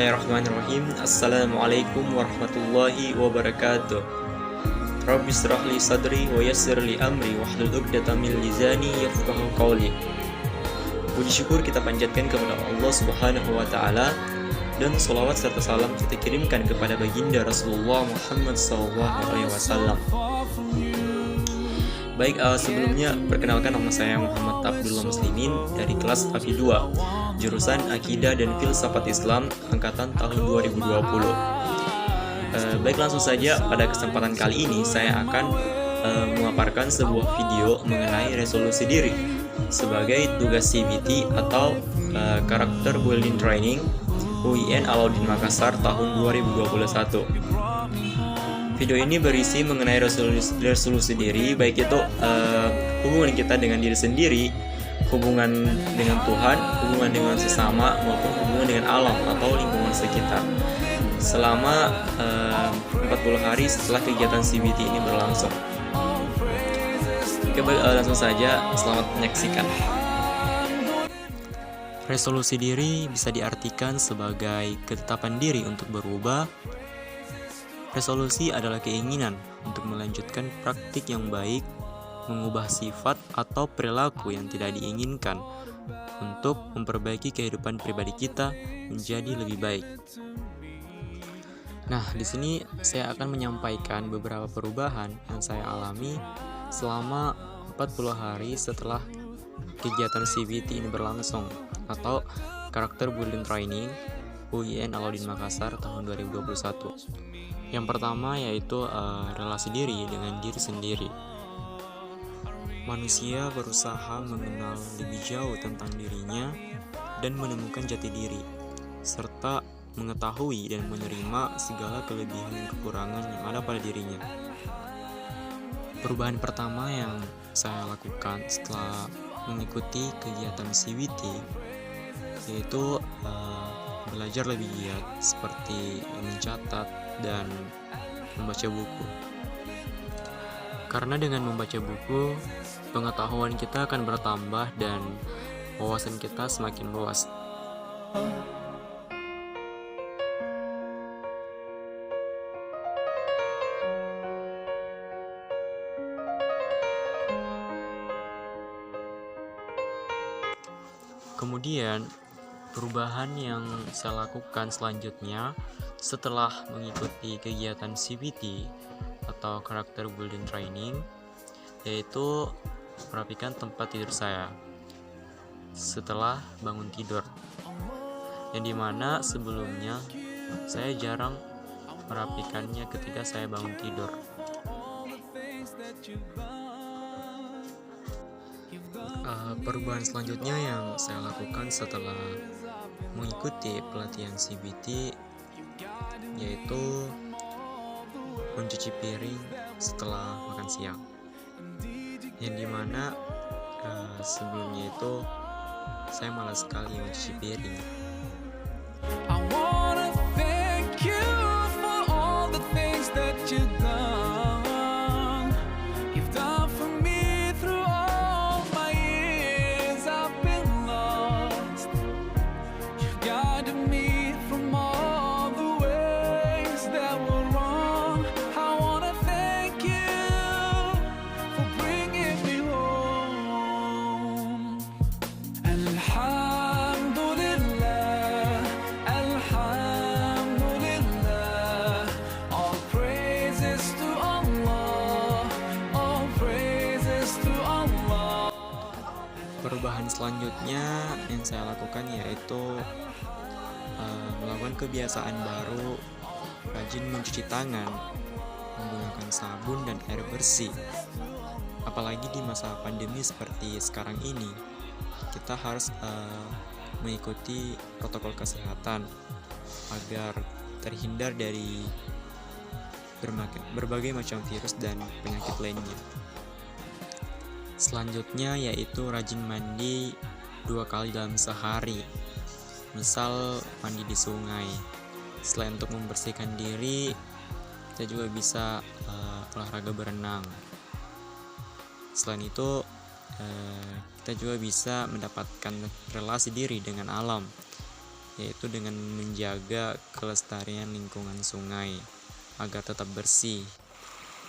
Bismillahirrahmanirrahim. Assalamualaikum warahmatullahi wabarakatuh. Rabbi shrah li sadri wa yassir li amri wahlul 'uqdatam min lisani yafqahu qawli. Puji syukur kita panjatkan kepada Allah Subhanahu wa taala, dan sholawat serta salam kita kirimkan kepada baginda Rasulullah Muhammad SAW. Baik, sebelumnya perkenalkan, nama saya Muhammad Abdullah Muslimin dari kelas AFI 2, jurusan Akidah dan Filsafat Islam, angkatan tahun 2020. Baik, langsung saja pada kesempatan kali ini saya akan memaparkan sebuah video mengenai resolusi diri sebagai tugas CBT atau Character Building Training UIN Alauddin Makassar tahun 2021. Video ini berisi mengenai resolusi diri, baik itu hubungan kita dengan diri sendiri, hubungan dengan Tuhan, hubungan dengan sesama, maupun hubungan dengan alam atau lingkungan sekitar selama 40 hari setelah kegiatan CBT ini berlangsung. Oke, baik, langsung saja, selamat menyaksikan. Resolusi diri bisa diartikan sebagai ketetapan diri untuk berubah. Resolusi adalah keinginan untuk melanjutkan praktik yang baik, mengubah sifat atau perilaku yang tidak diinginkan untuk memperbaiki kehidupan pribadi kita menjadi lebih baik. Nah, di sini saya akan menyampaikan beberapa perubahan yang saya alami selama 40 hari setelah kegiatan CBT ini berlangsung atau Character Building Training UIN Alauddin Makassar tahun 2021. Yang pertama yaitu relasi diri dengan diri sendiri. Manusia berusaha mengenal lebih jauh tentang dirinya dan menemukan jati diri, serta mengetahui dan menerima segala kelebihan dan kekurangan yang ada pada dirinya. Perubahan pertama yang saya lakukan setelah mengikuti kegiatan CBT yaitu belajar lebih giat, seperti mencatat dan membaca buku. Karena dengan membaca buku, pengetahuan kita akan bertambah dan wawasan kita semakin luas. Kemudian, perubahan yang saya lakukan selanjutnya setelah mengikuti kegiatan CBT atau Character Building Training yaitu merapikan tempat tidur saya setelah bangun tidur, yang dimana sebelumnya saya jarang merapikannya ketika saya bangun tidur. Perubahan selanjutnya yang saya lakukan setelah mengikuti pelatihan CBT yaitu mencuci piring setelah makan siang, yang dimana sebelumnya itu saya malas sekali mencuci piring. Perubahan selanjutnya yang saya lakukan yaitu melakukan kebiasaan baru, rajin mencuci tangan, menggunakan sabun dan air bersih. Apalagi di masa pandemi seperti sekarang ini, kita harus mengikuti protokol kesehatan agar terhindar dari berbagai macam virus dan penyakit lainnya. Selanjutnya yaitu rajin mandi 2 kali dalam sehari, misal mandi di sungai. Selain untuk membersihkan diri, kita juga bisa olahraga berenang. Selain itu, kita juga bisa mendapatkan relasi diri dengan alam, yaitu dengan menjaga kelestarian lingkungan sungai agar tetap bersih,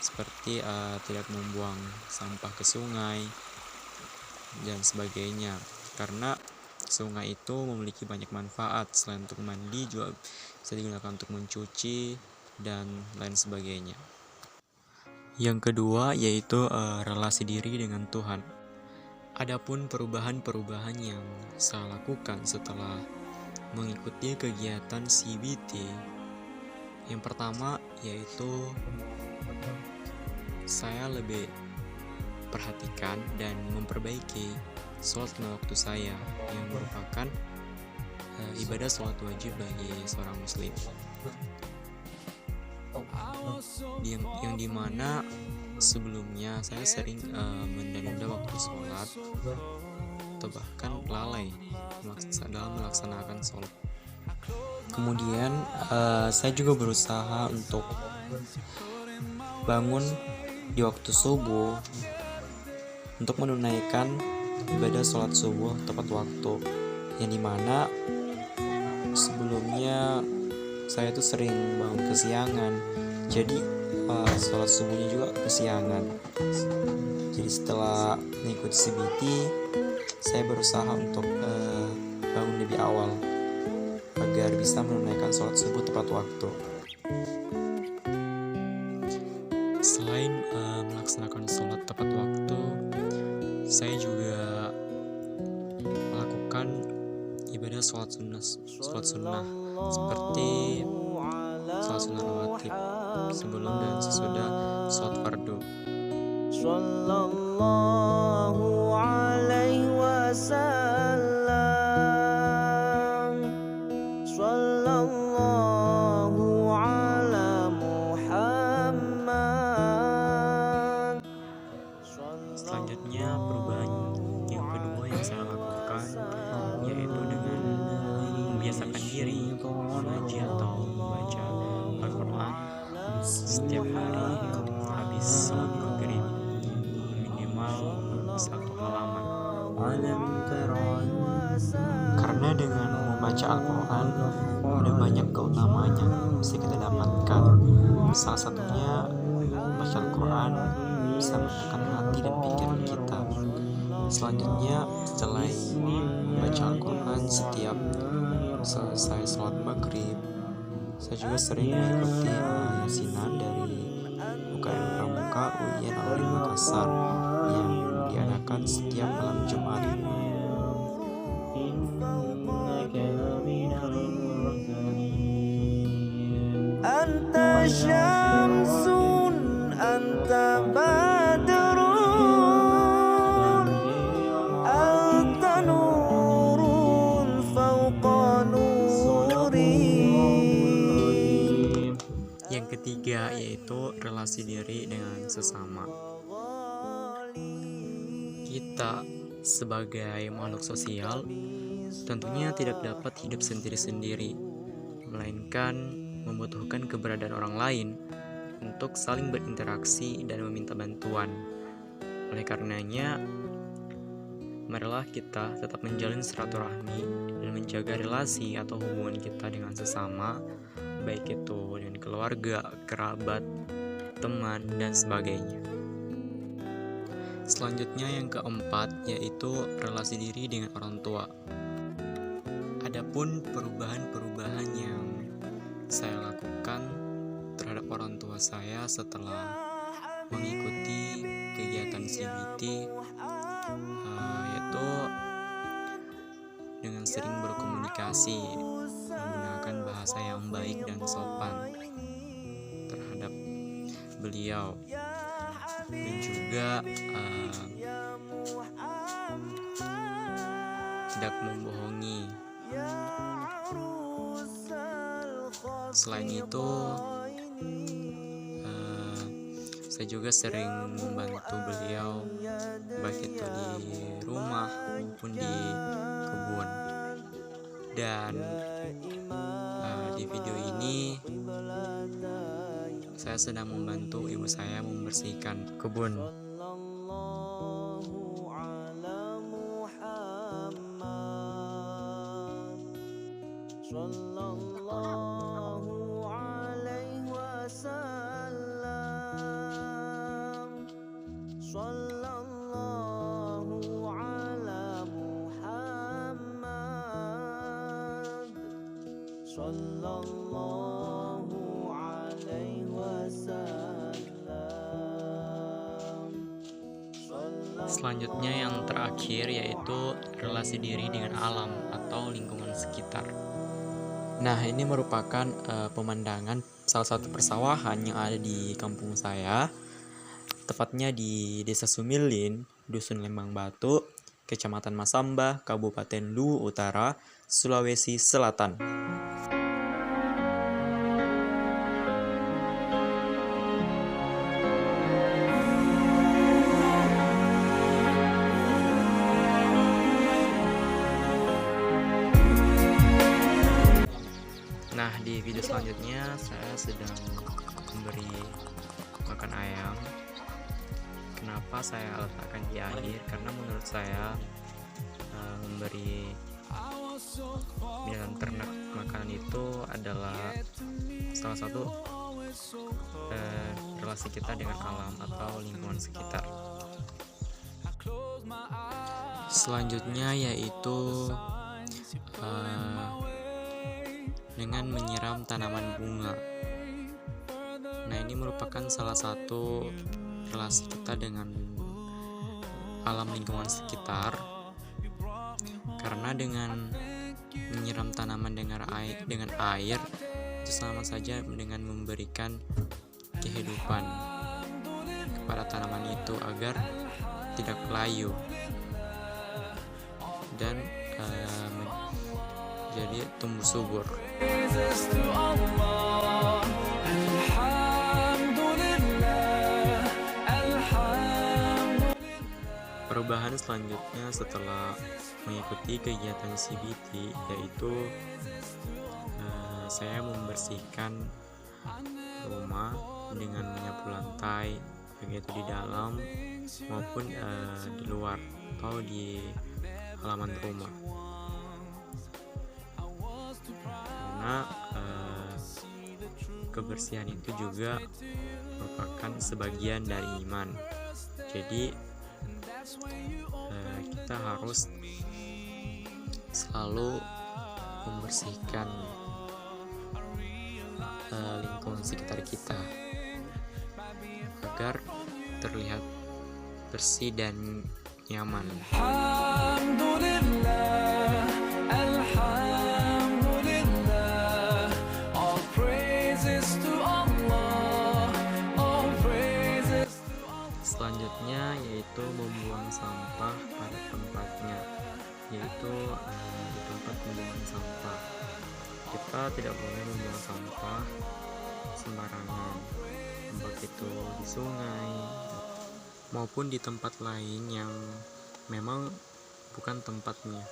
seperti tidak membuang sampah ke sungai dan sebagainya. Karena sungai itu memiliki banyak manfaat, selain untuk mandi juga bisa digunakan untuk mencuci dan lain sebagainya. Yang kedua yaitu relasi diri dengan Tuhan. Adapun perubahan-perubahan yang saya lakukan setelah mengikuti kegiatan CBT, yang pertama yaitu saya lebih perhatikan dan memperbaiki sholat lima waktu saya yang merupakan ibadah sholat wajib bagi seorang muslim, yang dimana sebelumnya saya sering menunda-nunda waktu sholat atau bahkan lalai dalam melaksanakan sholat. Kemudian saya juga berusaha untuk bangun di waktu subuh untuk menunaikan ibadah sholat subuh tepat waktu, yang dimana sebelumnya saya tuh sering bangun kesiangan, jadi sholat subuhnya juga kesiangan. Jadi setelah mengikuti CBT, saya berusaha untuk bangun lebih awal agar bisa menunaikan sholat subuh tepat waktu. Selain melaksanakan sholat tepat waktu, saya juga melakukan ibadah sholat sunnah seperti sholat sunnah rawatib sebelum dan sesudah sholat fardu. Sallallahu alaihi wasallam, sallallahu ala Muhammad. Selanjutnya perubahan yang kedua yang saya lakukan yaitu dengan membiasakan diri mengaji atau membaca Al-Quran setiap hari habis sholat maghrib, minimal satu halaman. Karena dengan membaca Al-Quran ada banyak keutamaan yang bisa kita dapatkan. Salah satunya membaca Al-Quran bisa menenangkan hati dan pikiran kita. Selanjutnya setelah membaca Al-Quran setiap selesai sholat maghrib, saya juga sering mengikuti yasinan dari UKM Pramuka UIN Al-Ulin Makassar yang diadakan setiap malam Jumat. Anta syamsun anta badrun anta nurun fawqa nuri. Yang ketiga yaitu relasi diri dengan sesama. Kita sebagai makhluk sosial tentunya tidak dapat hidup sendiri-sendiri, melainkan membutuhkan keberadaan orang lain untuk saling berinteraksi dan meminta bantuan. Oleh karenanya, marilah kita tetap menjalin silaturahmi dan menjaga relasi atau hubungan kita dengan sesama, baik itu dengan keluarga, kerabat, teman, dan sebagainya. Selanjutnya yang keempat yaitu relasi diri dengan orang tua. Adapun perubahan-perubahan yang saya lakukan terhadap orang tua saya setelah mengikuti kegiatan CBT yaitu dengan sering berkomunikasi menggunakan bahasa yang baik dan sopan terhadap beliau, dan juga tidak membohongi. Selain itu, saya juga sering membantu beliau baik itu di rumah maupun di kebun. Dan di video ini saya sedang membantu ibu saya membersihkan kebun. Sallallahu alaihi wasallam. Sallallahu ala Muhammad. Sallallahu alaihi wasallam. Selanjutnya yang terakhir yaitu relasi diri dengan alam atau lingkungan sekitar. Nah, ini merupakan pemandangan salah satu persawahan yang ada di kampung saya, tepatnya di Desa Sumilin, Dusun Lembang Batu, Kecamatan Masamba, Kabupaten Luwu Utara, Sulawesi Selatan. Nah, di video selanjutnya saya sedang memberi makan ayam. Kenapa saya letakkan di akhir? Karena menurut saya memberi binatang ternak makanan itu adalah salah satu relasi kita dengan alam atau lingkungan sekitar. Selanjutnya yaitu dengan menyiram tanaman bunga. Nah, ini merupakan salah satu relasi kita dengan alam lingkungan sekitar, karena dengan menyiram tanaman dengan air itu sama saja dengan memberikan kehidupan kepada tanaman itu agar tidak layu dan jadi tumbuh subur. Perubahan selanjutnya setelah mengikuti kegiatan CBT yaitu saya membersihkan rumah dengan menyapu lantai, baik itu di dalam maupun di luar atau di halaman rumah. Karena kebersihan itu juga merupakan sebagian dari iman. Jadi kita harus selalu membersihkan lingkungan sekitar kita agar terlihat bersih dan nyaman. Selanjutnya yaitu membuang sampah pada tempatnya, yaitu di tempat pembuangan sampah. Kita tidak boleh membuang sampah sembarangan, baik itu di sungai maupun di tempat lain yang memang bukan tempatnya.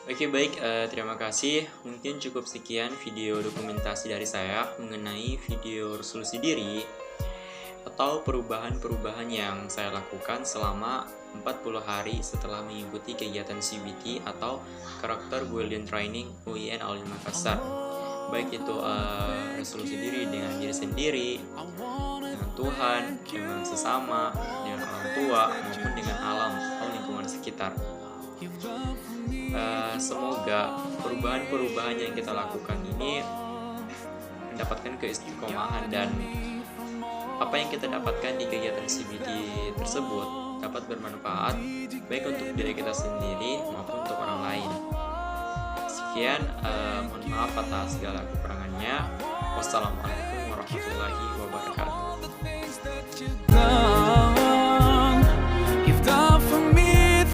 Oke, baik, terima kasih. Mungkin cukup sekian video dokumentasi dari saya mengenai video resolusi diri atau perubahan-perubahan yang saya lakukan selama 40 hari setelah mengikuti kegiatan CBT atau Karakter Building Training UIN Al Makassar. Baik itu resolusi diri dengan diri sendiri, dengan Tuhan, dengan sesama, dengan orang tua, maupun dengan alam atau lingkungan sekitar. Semoga perubahan-perubahan yang kita lakukan ini mendapatkan keistiqomahan dan apa yang kita dapatkan di kegiatan CBT tersebut dapat bermanfaat baik untuk diri kita sendiri maupun untuk orang lain. Sekian, mohon maaf atas segala kekurangannya. Wassalamualaikum warahmatullahi wabarakatuh.